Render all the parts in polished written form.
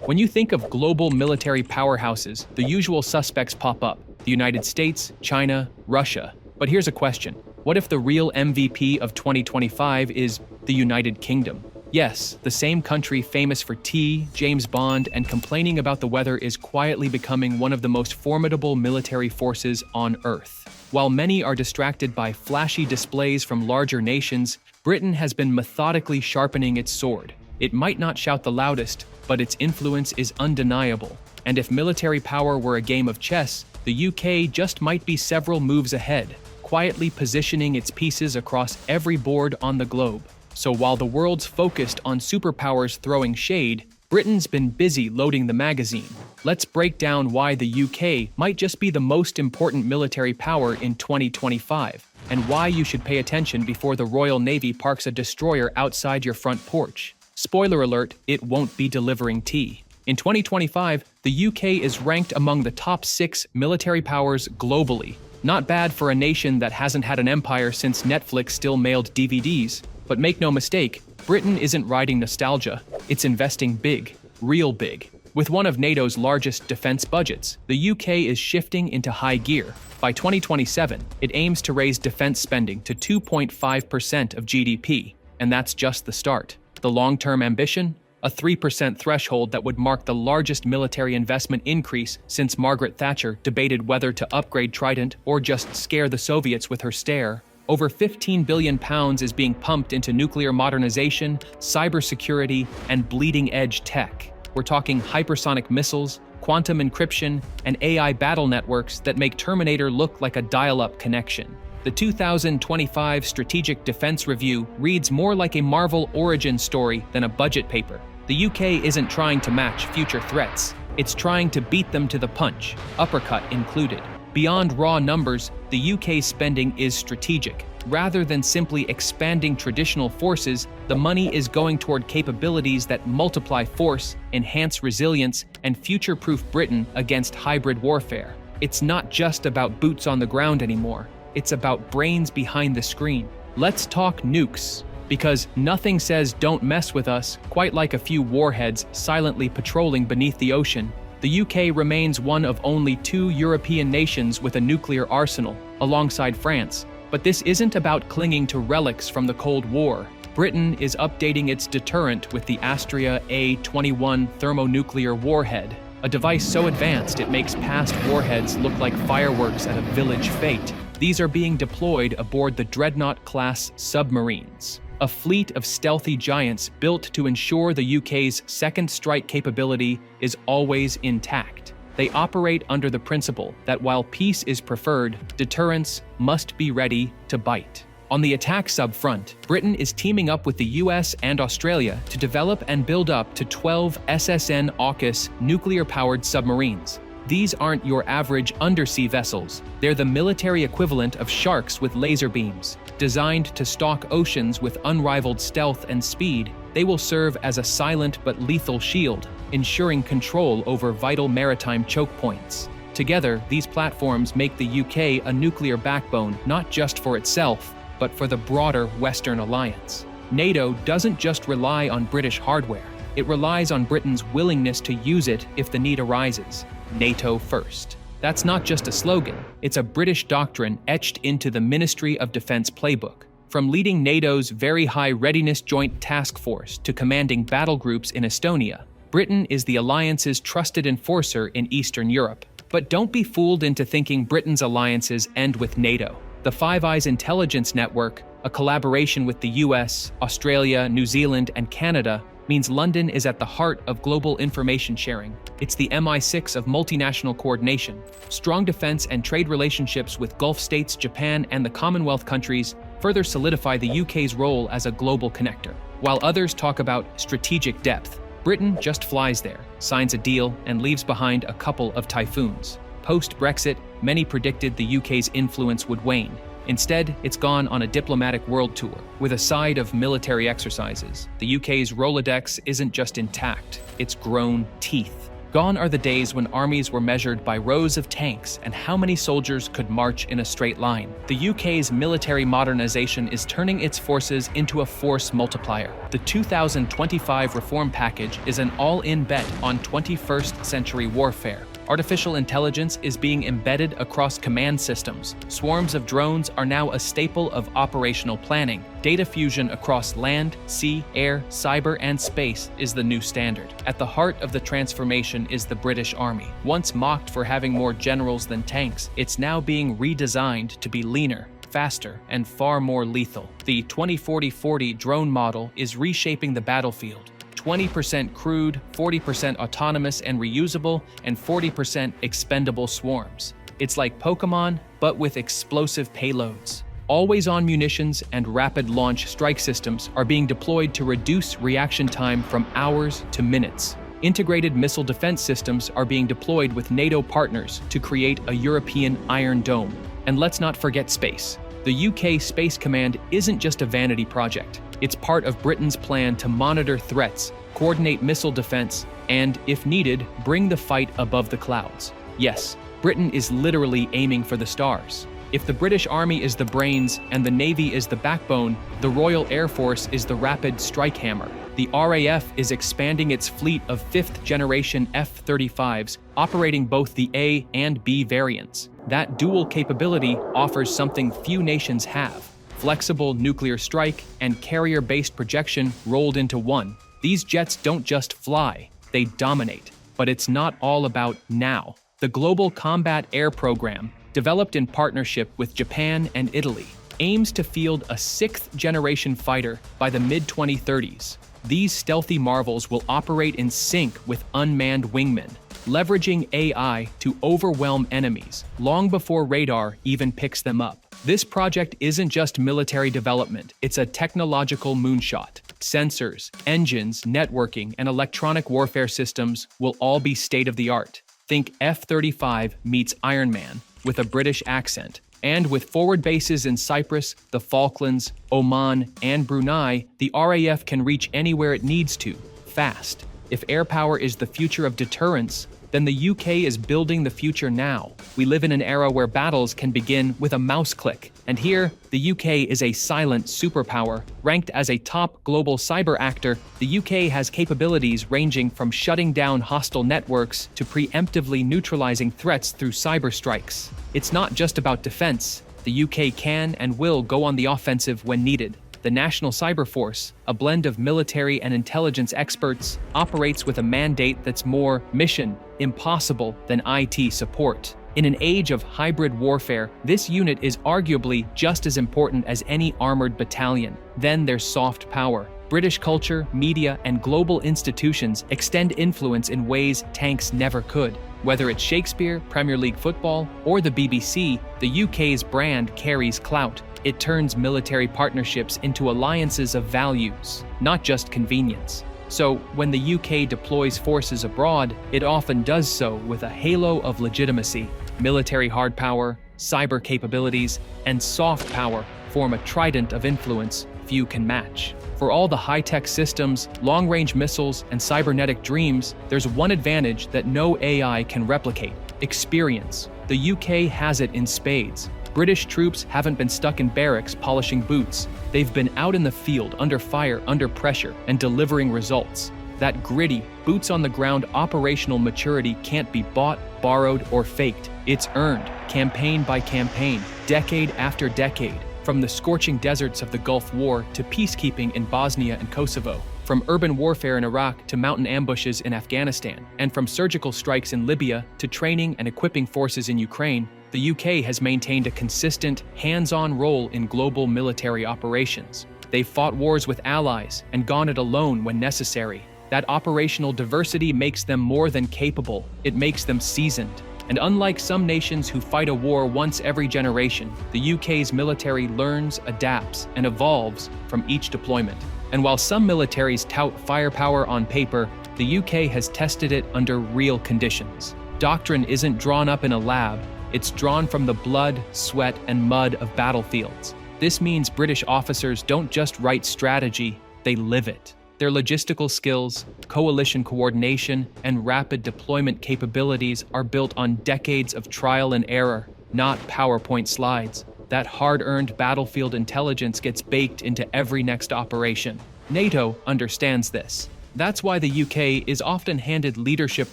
When you think of global military powerhouses, the usual suspects pop up: the United States, China, Russia. But here's a question. What if the real MVP of 2025 is the United Kingdom? Yes, the same country famous for tea, James Bond, and complaining about the weather is quietly becoming one of the most formidable military forces on Earth. While many are distracted by flashy displays from larger nations, Britain has been methodically sharpening its sword. It might not shout the loudest, but its influence is undeniable. And if military power were a game of chess, the UK just might be several moves ahead, quietly positioning its pieces across every board on the globe. So while the world's focused on superpowers throwing shade, Britain's been busy loading the magazine. Let's break down why the UK might just be the most important military power in 2025, and why you should pay attention before the Royal Navy parks a destroyer outside your front porch. Spoiler alert, it won't be delivering tea. In 2025, the UK is ranked among the top 6 military powers globally. Not bad for a nation that hasn't had an empire since Netflix still mailed DVDs. But make no mistake, Britain isn't riding nostalgia, it's investing big, real big. With one of NATO's largest defense budgets, the UK is shifting into high gear. By 2027, it aims to raise defense spending to 2.5% of GDP, and that's just the start. The long-term ambition? A 3% threshold that would mark the largest military investment increase since Margaret Thatcher debated whether to upgrade Trident or just scare the Soviets with her stare. Over £15 billion is being pumped into nuclear modernization, cybersecurity, and bleeding-edge tech. We're talking hypersonic missiles, quantum encryption, and AI battle networks that make Terminator look like a dial-up connection. The 2025 Strategic Defense Review reads more like a Marvel origin story than a budget paper. The UK isn't trying to match future threats, it's trying to beat them to the punch, uppercut included. Beyond raw numbers, the UK's spending is strategic. Rather than simply expanding traditional forces, the money is going toward capabilities that multiply force, enhance resilience, and future-proof Britain against hybrid warfare. It's not just about boots on the ground anymore. It's about brains behind the screen. Let's talk nukes. Because nothing says don't mess with us quite like a few warheads silently patrolling beneath the ocean. The UK remains one of only 2 European nations with a nuclear arsenal, alongside France. But this isn't about clinging to relics from the Cold War. Britain is updating its deterrent with the Astrea A-21 thermonuclear warhead, a device so advanced it makes past warheads look like fireworks at a village fete. These are being deployed aboard the Dreadnought-class submarines, a fleet of stealthy giants built to ensure the UK's second strike capability is always intact. They operate under the principle that while peace is preferred, deterrence must be ready to bite. On the attack subfront, Britain is teaming up with the US and Australia to develop and build up to 12 SSN-AUKUS nuclear-powered submarines. These aren't your average undersea vessels. They're the military equivalent of sharks with laser beams. Designed to stalk oceans with unrivaled stealth and speed, they will serve as a silent but lethal shield, ensuring control over vital maritime choke points. Together, these platforms make the UK a nuclear backbone not just for itself, but for the broader Western alliance. NATO doesn't just rely on British hardware. It relies on Britain's willingness to use it if the need arises. NATO first. That's not just a slogan, it's a British doctrine etched into the Ministry of Defense playbook. From leading NATO's Very High Readiness Joint Task Force to commanding battle groups in Estonia, Britain is the alliance's trusted enforcer in Eastern Europe. But don't be fooled into thinking Britain's alliances end with NATO. The Five Eyes intelligence network, a collaboration with the US, Australia, New Zealand, and Canada, means London is at the heart of global information sharing. It's the MI6 of multinational coordination. Strong defense and trade relationships with Gulf states, Japan, and the Commonwealth countries further solidify the UK's role as a global connector. While others talk about strategic depth, Britain just flies there, signs a deal, and leaves behind a couple of typhoons. Post-Brexit, many predicted the UK's influence would wane. Instead, it's gone on a diplomatic world tour, with a side of military exercises. The UK's Rolodex isn't just intact, it's grown teeth. Gone are the days when armies were measured by rows of tanks and how many soldiers could march in a straight line. The UK's military modernization is turning its forces into a force multiplier. The 2025 reform package is an all-in bet on 21st century warfare. Artificial intelligence is being embedded across command systems. Swarms of drones are now a staple of operational planning. Data fusion across land, sea, air, cyber, and space is the new standard. At the heart of the transformation is the British Army. Once mocked for having more generals than tanks, it's now being redesigned to be leaner, faster, and far more lethal. The 2040-40 drone model is reshaping the battlefield. 20% crewed, 40% autonomous and reusable, and 40% expendable swarms. It's like Pokemon, but with explosive payloads. Always-on munitions and rapid launch strike systems are being deployed to reduce reaction time from hours to minutes. Integrated missile defense systems are being deployed with NATO partners to create a European Iron Dome. And let's not forget space. The UK Space Command isn't just a vanity project. It's part of Britain's plan to monitor threats, coordinate missile defense, and, if needed, bring the fight above the clouds. Yes, Britain is literally aiming for the stars. If the British Army is the brains and the Navy is the backbone, the Royal Air Force is the rapid strike hammer. The RAF is expanding its fleet of fifth-generation F-35s, operating both the A and B variants. That dual capability offers something few nations have: flexible nuclear strike and carrier-based projection rolled into one. These jets don't just fly, they dominate. But it's not all about now. The Global Combat Air Program, developed in partnership with Japan and Italy, aims to field a sixth-generation fighter by the mid-2030s. These stealthy marvels will operate in sync with unmanned wingmen, leveraging AI to overwhelm enemies long before radar even picks them up. This project isn't just military development, it's a technological moonshot. Sensors, engines, networking, and electronic warfare systems will all be state-of-the-art. Think F-35 meets Iron Man with a British accent. And with forward bases in Cyprus, the Falklands, Oman, and Brunei, the RAF can reach anywhere it needs to, fast. If air power is the future of deterrence, then the UK is building the future now. We live in an era where battles can begin with a mouse click. And here, the UK is a silent superpower. Ranked as a top global cyber actor, the UK has capabilities ranging from shutting down hostile networks to preemptively neutralizing threats through cyber strikes. It's not just about defense. The UK can and will go on the offensive when needed. The National Cyber Force, a blend of military and intelligence experts, operates with a mandate that's more mission impossible than IT support. In an age of hybrid warfare, this unit is arguably just as important as any armored battalion. Then there's soft power. British culture, media, and global institutions extend influence in ways tanks never could. Whether it's Shakespeare, Premier League football, or the BBC, the UK's brand carries clout. It turns military partnerships into alliances of values, not just convenience. So, when the UK deploys forces abroad, it often does so with a halo of legitimacy. Military hard power, cyber capabilities, and soft power form a trident of influence few can match. For all the high-tech systems, long-range missiles, and cybernetic dreams, there's one advantage that no AI can replicate: experience. The UK has it in spades. British troops haven't been stuck in barracks polishing boots. They've been out in the field, under fire, under pressure, and delivering results. That gritty, boots-on-the-ground operational maturity can't be bought, borrowed, or faked. It's earned, campaign by campaign, decade after decade, from the scorching deserts of the Gulf War to peacekeeping in Bosnia and Kosovo, from urban warfare in Iraq to mountain ambushes in Afghanistan, and from surgical strikes in Libya to training and equipping forces in Ukraine. The UK has maintained a consistent, hands-on role in global military operations. They've fought wars with allies and gone it alone when necessary. That operational diversity makes them more than capable. It makes them seasoned. And unlike some nations who fight a war once every generation, the UK's military learns, adapts, and evolves from each deployment. And while some militaries tout firepower on paper, the UK has tested it under real conditions. Doctrine isn't drawn up in a lab. It's drawn from the blood, sweat, and mud of battlefields. This means British officers don't just write strategy, they live it. Their logistical skills, coalition coordination, and rapid deployment capabilities are built on decades of trial and error, not PowerPoint slides. That hard-earned battlefield intelligence gets baked into every next operation. NATO understands this. That's why the UK is often handed leadership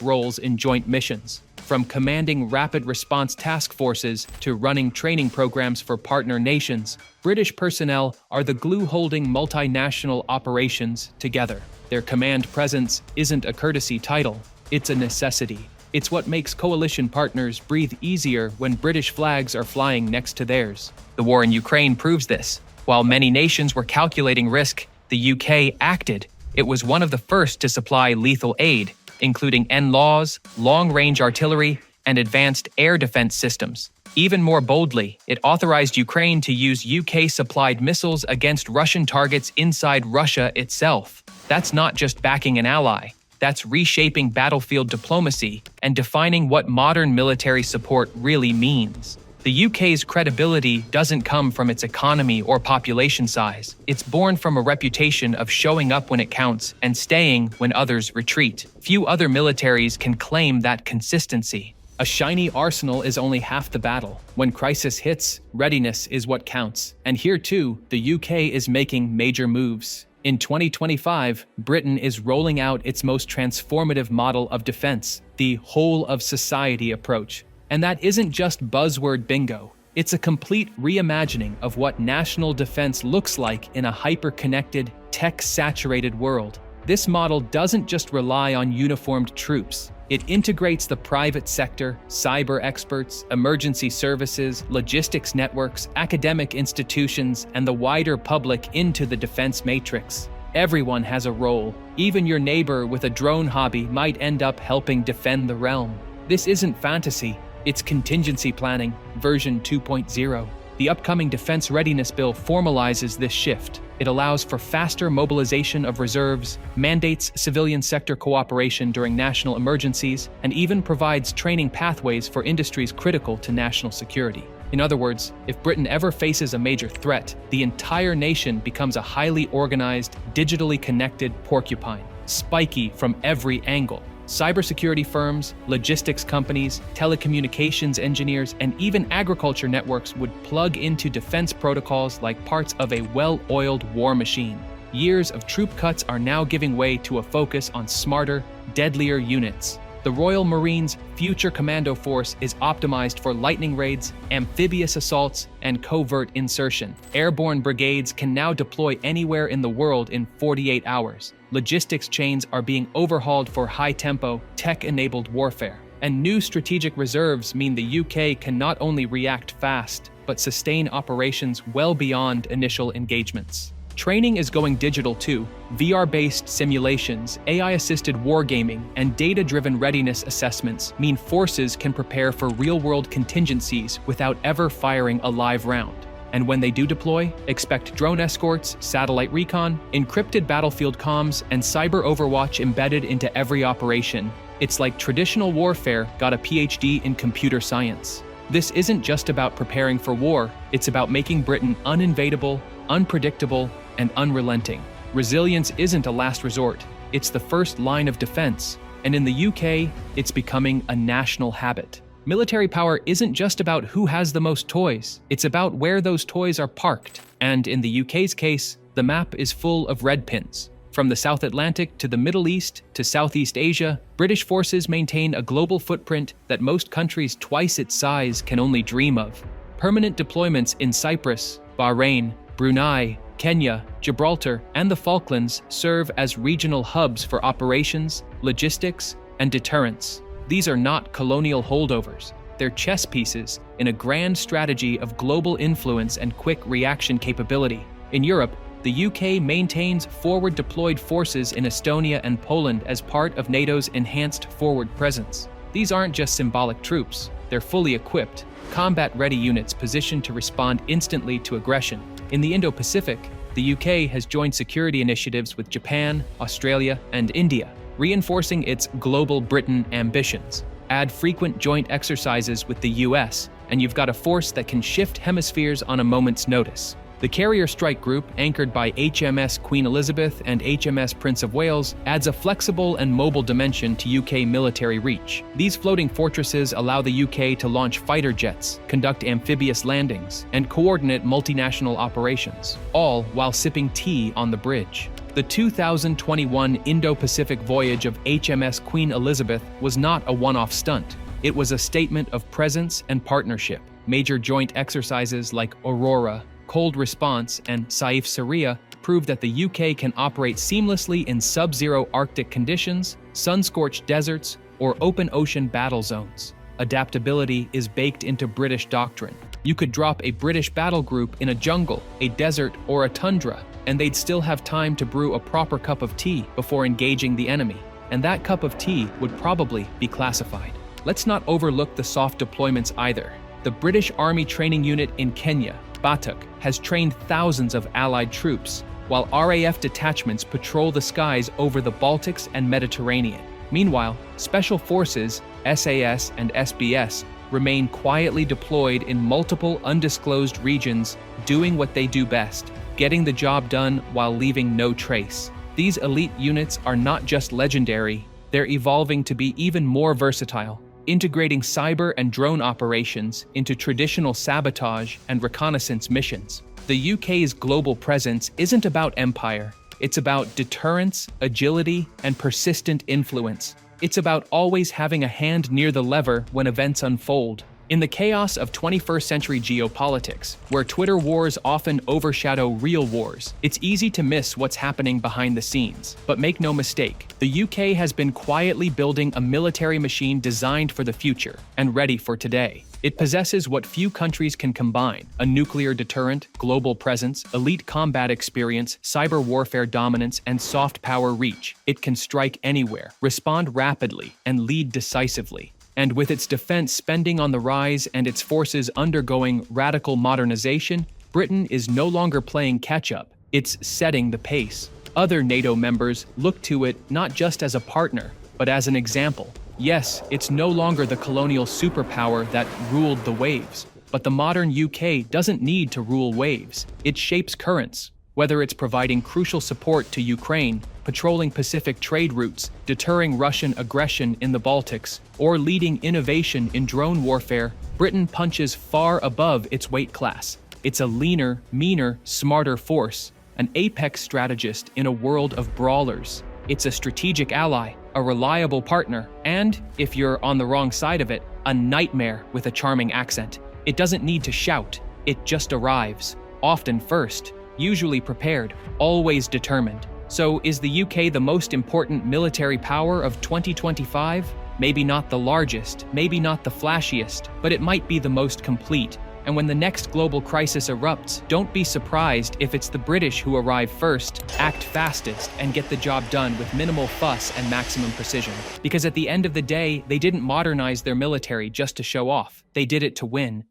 roles in joint missions, from commanding rapid response task forces to running training programs for partner nations. British personnel are the glue holding multinational operations together. Their command presence isn't a courtesy title, it's a necessity. It's what makes coalition partners breathe easier when British flags are flying next to theirs. The war in Ukraine proves this. While many nations were calculating risk, the UK acted. It was one of the first to supply lethal aid, including NLAWs, long-range artillery, and advanced air defense systems. Even more boldly, it authorized Ukraine to use UK-supplied missiles against Russian targets inside Russia itself. That's not just backing an ally. That's reshaping battlefield diplomacy and defining what modern military support really means. The UK's credibility doesn't come from its economy or population size. It's born from a reputation of showing up when it counts and staying when others retreat. Few other militaries can claim that consistency. A shiny arsenal is only half the battle. When crisis hits, readiness is what counts. And here too, the UK is making major moves. In 2025, Britain is rolling out its most transformative model of defense, the whole-of-society approach. And that isn't just buzzword bingo. It's a complete reimagining of what national defense looks like in a hyper-connected, tech-saturated world. This model doesn't just rely on uniformed troops. It integrates the private sector, cyber experts, emergency services, logistics networks, academic institutions, and the wider public into the defense matrix. Everyone has a role. Even your neighbor with a drone hobby might end up helping defend the realm. This isn't fantasy. It's contingency planning, version 2.0. The upcoming Defense Readiness Bill formalizes this shift. It allows for faster mobilization of reserves, mandates civilian sector cooperation during national emergencies, and even provides training pathways for industries critical to national security. In other words, if Britain ever faces a major threat, the entire nation becomes a highly organized, digitally connected porcupine, spiky from every angle. Cybersecurity firms, logistics companies, telecommunications engineers, and even agriculture networks would plug into defense protocols like parts of a well-oiled war machine. Years of troop cuts are now giving way to a focus on smarter, deadlier units. The Royal Marines' future commando force is optimized for lightning raids, amphibious assaults, and covert insertion. Airborne brigades can now deploy anywhere in the world in 48 hours. Logistics chains are being overhauled for high-tempo, tech-enabled warfare. And new strategic reserves mean the UK can not only react fast, but sustain operations well beyond initial engagements. Training is going digital too. VR-based simulations, AI-assisted wargaming, and data-driven readiness assessments mean forces can prepare for real-world contingencies without ever firing a live round. And when they do deploy, expect drone escorts, satellite recon, encrypted battlefield comms, and cyber overwatch embedded into every operation. It's like traditional warfare got a PhD in computer science. This isn't just about preparing for war, it's about making Britain uninvadable, unpredictable, and unrelenting. Resilience isn't a last resort, it's the first line of defense, and in the UK, it's becoming a national habit. Military power isn't just about who has the most toys, it's about where those toys are parked. And in the UK's case, the map is full of red pins. From the South Atlantic to the Middle East to Southeast Asia, British forces maintain a global footprint that most countries twice its size can only dream of. Permanent deployments in Cyprus, Bahrain, Brunei, Kenya, Gibraltar, and the Falklands serve as regional hubs for operations, logistics, and deterrence. These are not colonial holdovers. They're chess pieces in a grand strategy of global influence and quick reaction capability. In Europe, the UK maintains forward-deployed forces in Estonia and Poland as part of NATO's enhanced forward presence. These aren't just symbolic troops. They're fully equipped, combat-ready units positioned to respond instantly to aggression. In the Indo-Pacific, the UK has joined security initiatives with Japan, Australia, and India, reinforcing its global Britain ambitions. Add frequent joint exercises with the US, and you've got a force that can shift hemispheres on a moment's notice. The Carrier Strike Group, anchored by HMS Queen Elizabeth and HMS Prince of Wales, adds a flexible and mobile dimension to UK military reach. These floating fortresses allow the UK to launch fighter jets, conduct amphibious landings, and coordinate multinational operations, all while sipping tea on the bridge. The 2021 Indo-Pacific voyage of HMS Queen Elizabeth was not a one-off stunt. It was a statement of presence and partnership. Major joint exercises like Aurora, Cold Response, and Saif Saria prove that the UK can operate seamlessly in sub-zero Arctic conditions, sun-scorched deserts, or open ocean battle zones. Adaptability is baked into British doctrine. You could drop a British battle group in a jungle, a desert, or a tundra, and they'd still have time to brew a proper cup of tea before engaging the enemy. And that cup of tea would probably be classified. Let's not overlook the soft deployments either. The British Army Training Unit in Kenya, Batuk, has trained thousands of Allied troops, while RAF detachments patrol the skies over the Baltics and Mediterranean. Meanwhile, Special Forces, SAS and SBS, remain quietly deployed in multiple undisclosed regions, doing what they do best, getting the job done while leaving no trace. These elite units are not just legendary, they're evolving to be even more versatile, integrating cyber and drone operations into traditional sabotage and reconnaissance missions. The UK's global presence isn't about empire. It's about deterrence, agility, and persistent influence. It's about always having a hand near the lever when events unfold. In the chaos of 21st century geopolitics, where Twitter wars often overshadow real wars, it's easy to miss what's happening behind the scenes. But make no mistake, the UK has been quietly building a military machine designed for the future and ready for today. It possesses what few countries can combine: a nuclear deterrent, global presence, elite combat experience, cyber warfare dominance, and soft power reach. It can strike anywhere, respond rapidly, and lead decisively. And with its defense spending on the rise and its forces undergoing radical modernization, Britain is no longer playing catch-up, it's setting the pace. Other NATO members look to it not just as a partner, but as an example. Yes, it's no longer the colonial superpower that ruled the waves, but the modern UK doesn't need to rule waves. It shapes currents. Whether it's providing crucial support to Ukraine, patrolling Pacific trade routes, deterring Russian aggression in the Baltics, or leading innovation in drone warfare, Britain punches far above its weight class. It's a leaner, meaner, smarter force, an apex strategist in a world of brawlers. It's a strategic ally, a reliable partner, and, if you're on the wrong side of it, a nightmare with a charming accent. It doesn't need to shout, it just arrives, often first, usually prepared, always determined. So is the UK the most important military power of 2025? Maybe not the largest, maybe not the flashiest, but it might be the most complete. And when the next global crisis erupts, don't be surprised if it's the British who arrive first, act fastest, and get the job done with minimal fuss and maximum precision. Because at the end of the day, they didn't modernize their military just to show off. They did it to win.